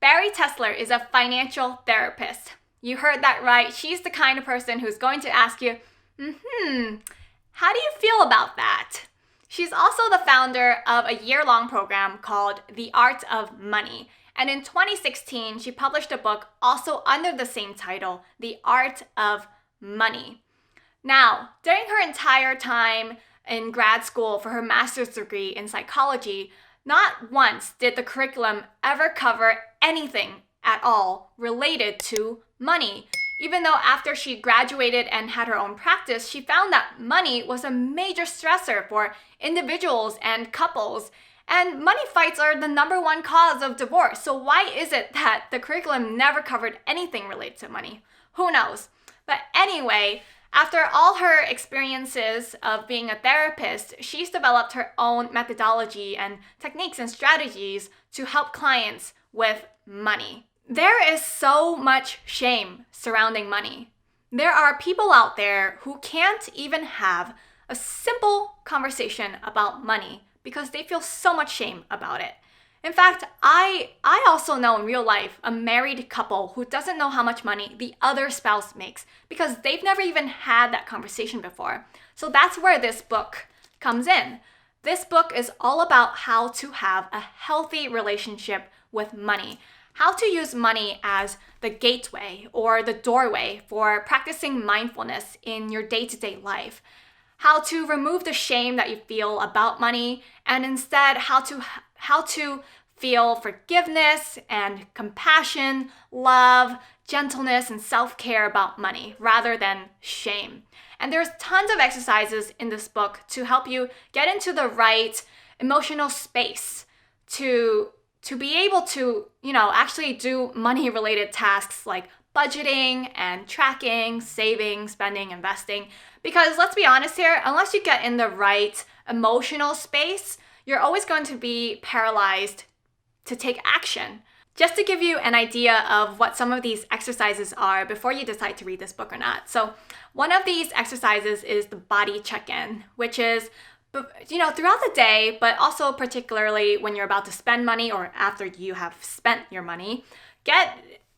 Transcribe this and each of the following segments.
Bari Tessler is a financial therapist. You heard that right. She's the kind of person who's going to ask you, how do you feel about that? She's also the founder of a year-long program called The Art of Money. And in 2016, she published a book also under the same title, The Art of Money. Now, during her entire time in grad school for her master's degree in psychology, not once did the curriculum ever cover anything at all related to money. Even though after she graduated and had her own practice, she found that money was a major stressor for individuals and couples. And money fights are the number one cause of divorce. So why is it that the curriculum never covered anything related to money? Who knows? But anyway, after all her experiences of being a therapist, she's developed her own methodology and techniques and strategies to help clients with money. There is so much shame surrounding money. There are people out there who can't even have a simple conversation about money because they feel so much shame about it. In fact, I also know in real life a married couple who doesn't know how much money the other spouse makes because they've never even had that conversation before. So that's where this book comes in. This book is all about how to have a healthy relationship with money, how to use money as the gateway or the doorway for practicing mindfulness in your day-to-day life, how to remove the shame that you feel about money, and instead how to feel forgiveness and compassion, love, gentleness, and self-care about money rather than shame. And there's tons of exercises in this book to help you get into the right emotional space to be able to, actually do money-related tasks like budgeting and tracking, saving, spending, investing. Because let's be honest here, unless you get in the right emotional space, you're always going to be paralyzed to take action. Just to give you an idea of what some of these exercises are before you decide to read this book or not. So one of these exercises is the body check-in, which is throughout the day, but also particularly when you're about to spend money or after you have spent your money, get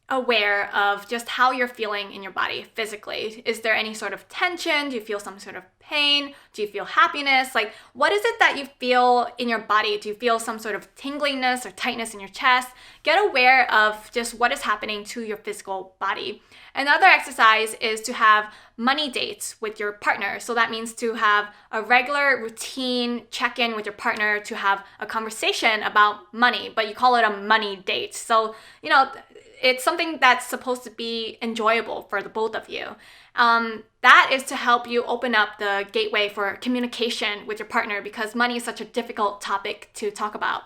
aware of just how you're feeling in your body physically. Is there any sort of tension? Do you feel some sort of pain? Do you feel happiness? Like, what is it that you feel in your body? Do you feel some sort of tingliness or tightness in your chest? Get aware of just what is happening to your physical body. Another exercise is to have money dates with your partner. So that means to have a regular routine check-in with your partner to have a conversation about money, but you call it a money date. So, it's something that's supposed to be enjoyable for the both of you. That is to help you open up the gateway for communication with your partner because money is such a difficult topic to talk about.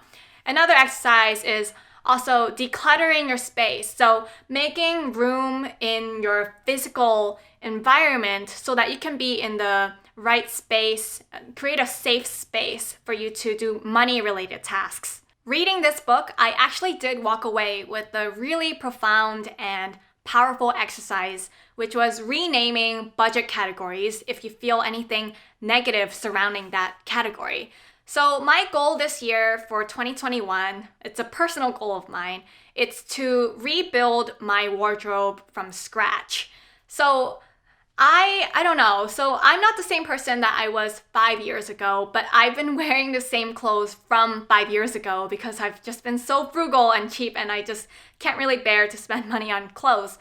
Another exercise is also decluttering your space. So making room in your physical environment so that you can be in the right space, create a safe space for you to do money-related tasks. Reading this book, I actually did walk away with a really profound and powerful exercise, which was renaming budget categories if you feel anything negative surrounding that category. So my goal this year for 2021, it's a personal goal of mine, it's to rebuild my wardrobe from scratch. So I don't know. So I'm not the same person that I was 5 years ago, but I've been wearing the same clothes from 5 years ago because I've just been so frugal and cheap and I just can't really bear to spend money on clothes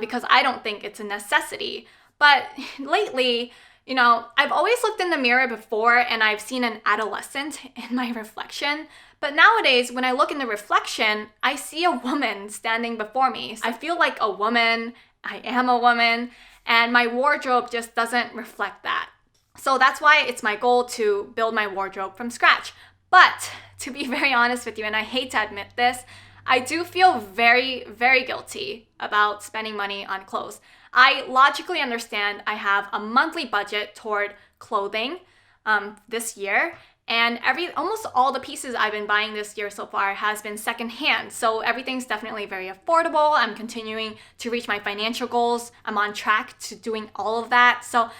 because I don't think it's a necessity. But lately, I've always looked in the mirror before and I've seen an adolescent in my reflection. But nowadays, when I look in the reflection, I see a woman standing before me. So I feel like a woman, I am a woman, and my wardrobe just doesn't reflect that. So that's why it's my goal to build my wardrobe from scratch. But to be very honest with you, and I hate to admit this, I do feel very, very guilty about spending money on clothes. I logically understand I have a monthly budget toward clothing this year, and almost all the pieces I've been buying this year so far has been secondhand. So everything's definitely very affordable. I'm continuing to reach my financial goals. I'm on track to doing all of that. So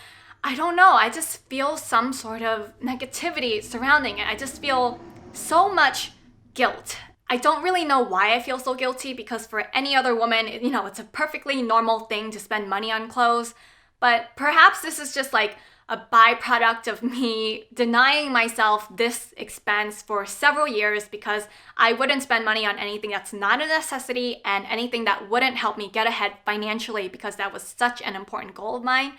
I don't know. I just feel some sort of negativity surrounding it. I just feel so much guilt. I don't really know why I feel so guilty, because for any other woman, it's a perfectly normal thing to spend money on clothes. But perhaps this is just like a byproduct of me denying myself this expense for several years, because I wouldn't spend money on anything that's not a necessity and anything that wouldn't help me get ahead financially, because that was such an important goal of mine.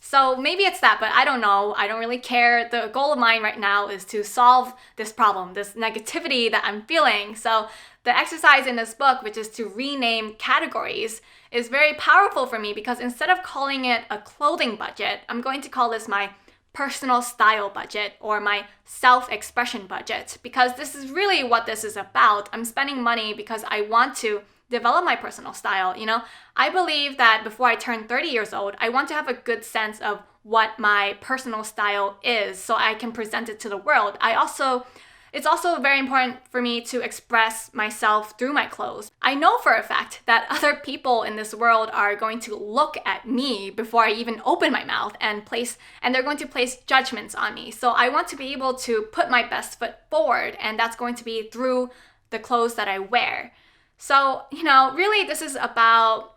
So maybe it's that, but I don't know. I don't really care. The goal of mine right now is to solve this problem, this negativity that I'm feeling. So the exercise in this book, which is to rename categories, is very powerful for me, because instead of calling it a clothing budget, I'm going to call this my personal style budget, or my self-expression budget, because this is really what this is about. I'm spending money because I want to develop my personal style. I believe that before I turn 30 years old, I want to have a good sense of what my personal style is so I can present it to the world. It's also very important for me to express myself through my clothes. I know for a fact that other people in this world are going to look at me before I even open my mouth and they're going to place judgments on me. So I want to be able to put my best foot forward, and that's going to be through the clothes that I wear. So, really this is about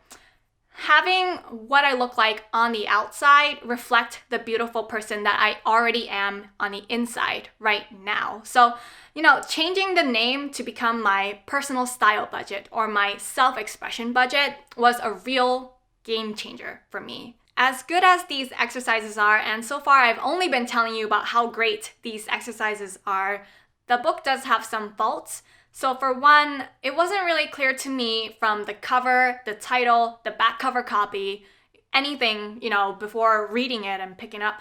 having what I look like on the outside reflect the beautiful person that I already am on the inside right now. So, changing the name to become my personal style budget or my self-expression budget was a real game changer for me. As good as these exercises are, and so far I've only been telling you about how great these exercises are, the book does have some faults. So for one, it wasn't really clear to me from the cover, the title, the back cover copy, anything, before reading it and picking up.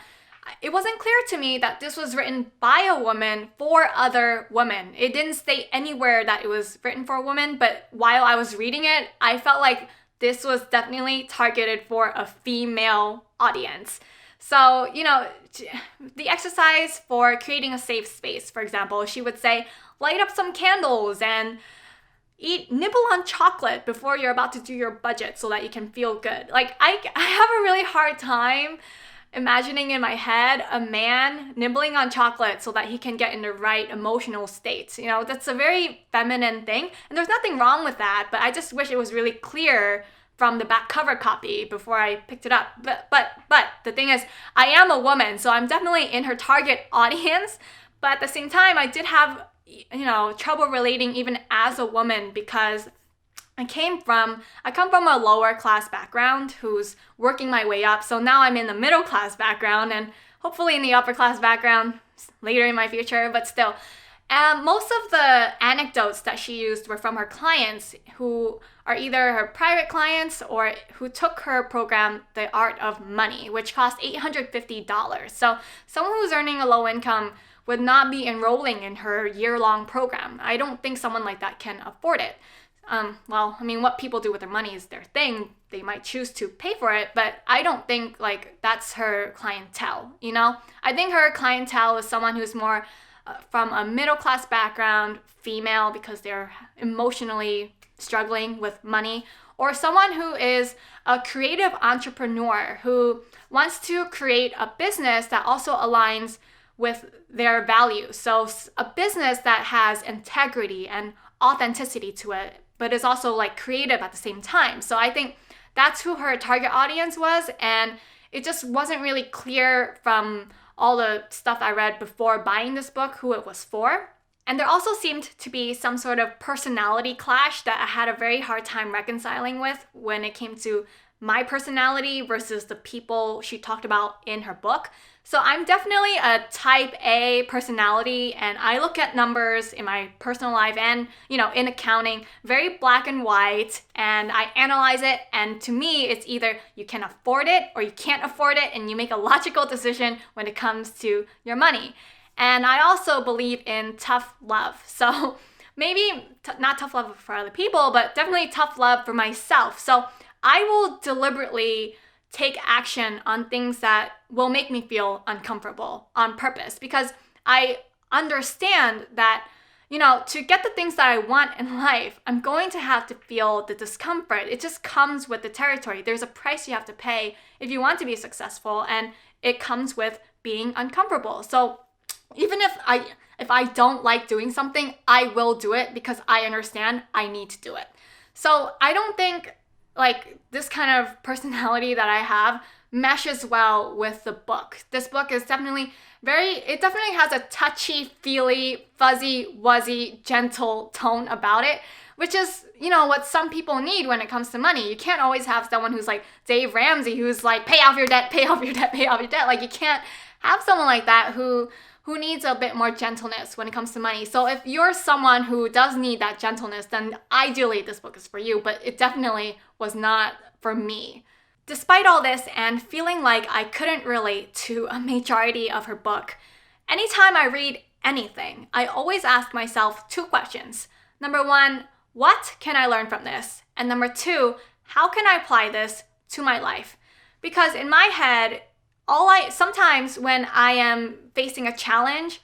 It wasn't clear to me that this was written by a woman for other women. It didn't state anywhere that it was written for a woman, but while I was reading it, I felt like this was definitely targeted for a female audience. So, the exercise for creating a safe space, for example, she would say, light up some candles and nibble on chocolate before you're about to do your budget so that you can feel good. Like, I have a really hard time imagining in my head a man nibbling on chocolate so that he can get in the right emotional state. That's a very feminine thing, and there's nothing wrong with that, but I just wish it was really clear from the back cover copy before I picked it up. But the thing is, I am a woman, so I'm definitely in her target audience, but at the same time, I did have trouble relating even as a woman, because I come from a lower class background who's working my way up. So now I'm in the middle class background, and hopefully in the upper class background later in my future, but still. Most of the anecdotes that she used were from her clients, who are either her private clients or who took her program, The Art of Money, which cost $850. So someone who's earning a low income would not be enrolling in her year-long program. I don't think someone like that can afford it. What people do with their money is their thing. They might choose to pay for it, but I don't think that's her clientele, I think her clientele is someone who's more from a middle-class background, female, because they're emotionally struggling with money, or someone who is a creative entrepreneur who wants to create a business that also aligns with their values. So a business that has integrity and authenticity to it, but is also creative at the same time. So I think that's who her target audience was, and it just wasn't really clear from all the stuff I read before buying this book who it was for. And there also seemed to be some sort of personality clash that I had a very hard time reconciling with when it came to my personality versus the people she talked about in her book. So I'm definitely a type A personality, and I look at numbers in my personal life and, in accounting, very black and white, and I analyze it, and to me, it's either you can afford it or you can't afford it, and you make a logical decision when it comes to your money. And I also believe in tough love. So maybe not tough love for other people, but definitely tough love for myself. So I will deliberately take action on things that will make me feel uncomfortable on purpose, because I understand that, to get the things that I want in life, I'm going to have to feel the discomfort. It just comes with the territory. There's a price you have to pay if you want to be successful, and it comes with being uncomfortable. So even if If I don't like doing something, I will do it because I understand I need to do it. So I don't think like this kind of personality that I have meshes well with the book. This book is definitely it definitely has a touchy, feely, fuzzy, wuzzy, gentle tone about it, which is, what some people need when it comes to money. You can't always have someone who's like Dave Ramsey, who's like, pay off your debt, pay off your debt, pay off your debt. Like, you can't have someone like that who needs a bit more gentleness when it comes to money. So if you're someone who does need that gentleness, then ideally this book is for you, but it definitely was not for me. Despite all this and feeling like I couldn't relate to a majority of her book, anytime I read anything, I always ask myself 2 questions. Number 1, what can I learn from this? And number 2, how can I apply this to my life? Because in my head, sometimes when I am facing a challenge,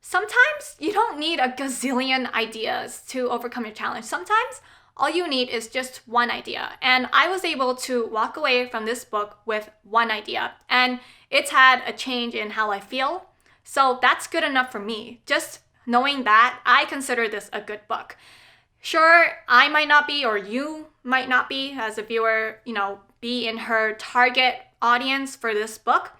sometimes you don't need a gazillion ideas to overcome your challenge. Sometimes all you need is just one idea. And I was able to walk away from this book with one idea. And it's had a change in how I feel. So that's good enough for me. Just knowing that, I consider this a good book. Sure, I might not be, or you might not be, as a viewer, be in her target audience for this book.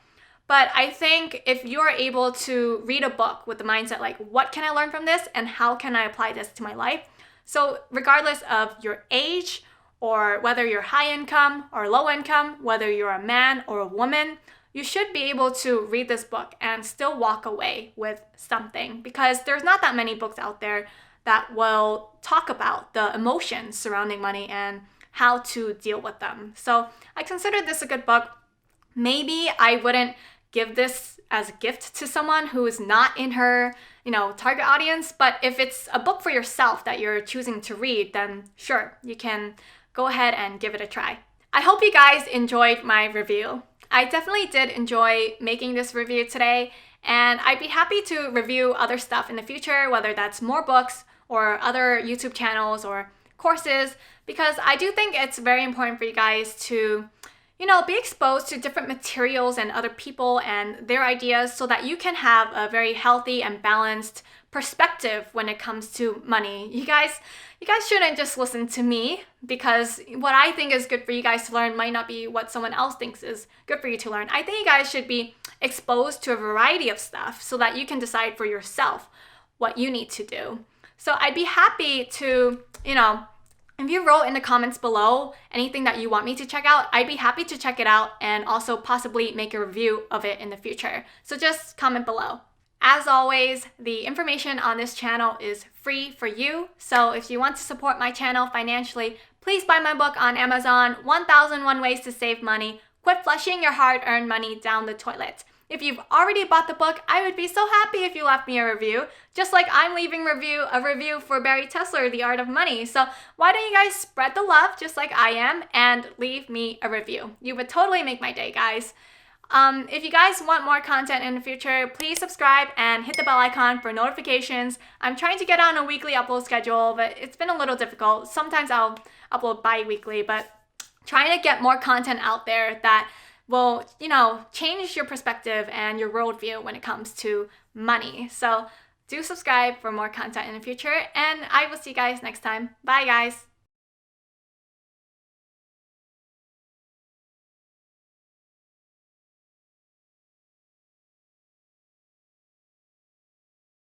But I think if you're able to read a book with the mindset like, what can I learn from this and how can I apply this to my life? So regardless of your age, or whether you're high income or low income, whether you're a man or a woman, you should be able to read this book and still walk away with something, because there's not that many books out there that will talk about the emotions surrounding money and how to deal with them. So I consider this a good book. Maybe I wouldn't give this as a gift to someone who is not in her, target audience. But if it's a book for yourself that you're choosing to read, then sure, you can go ahead and give it a try. I hope you guys enjoyed my review. I definitely did enjoy making this review today, and I'd be happy to review other stuff in the future, whether that's more books or other YouTube channels or courses, because I do think it's very important for you guys to be exposed to different materials and other people and their ideas so that you can have a very healthy and balanced perspective when it comes to money. You guys shouldn't just listen to me, because what I think is good for you guys to learn might not be what someone else thinks is good for you to learn. I think you guys should be exposed to a variety of stuff so that you can decide for yourself what you need to do. So I'd be happy to, if you wrote in the comments below anything that you want me to check out, I'd be happy to check it out and also possibly make a review of it in the future. So just comment below. As always, the information on this channel is free for you. So if you want to support my channel financially, please buy my book on Amazon, 1001 Ways to Save Money. Quit flushing your hard-earned money down the toilet. If you've already bought the book, I would be so happy if you left me a review, just like I'm leaving a review for Barry Tesler, The Art of Money. So why don't you guys spread the love just like I am and leave me a review? You would totally make my day, guys. If you guys want more content in the future, please subscribe and hit the bell icon for notifications. I'm trying to get on a weekly upload schedule, but it's been a little difficult. Sometimes I'll upload bi-weekly, but trying to get more content out there that will, change your perspective and your worldview when it comes to money. So do subscribe for more content in the future, and I will see you guys next time. Bye, guys.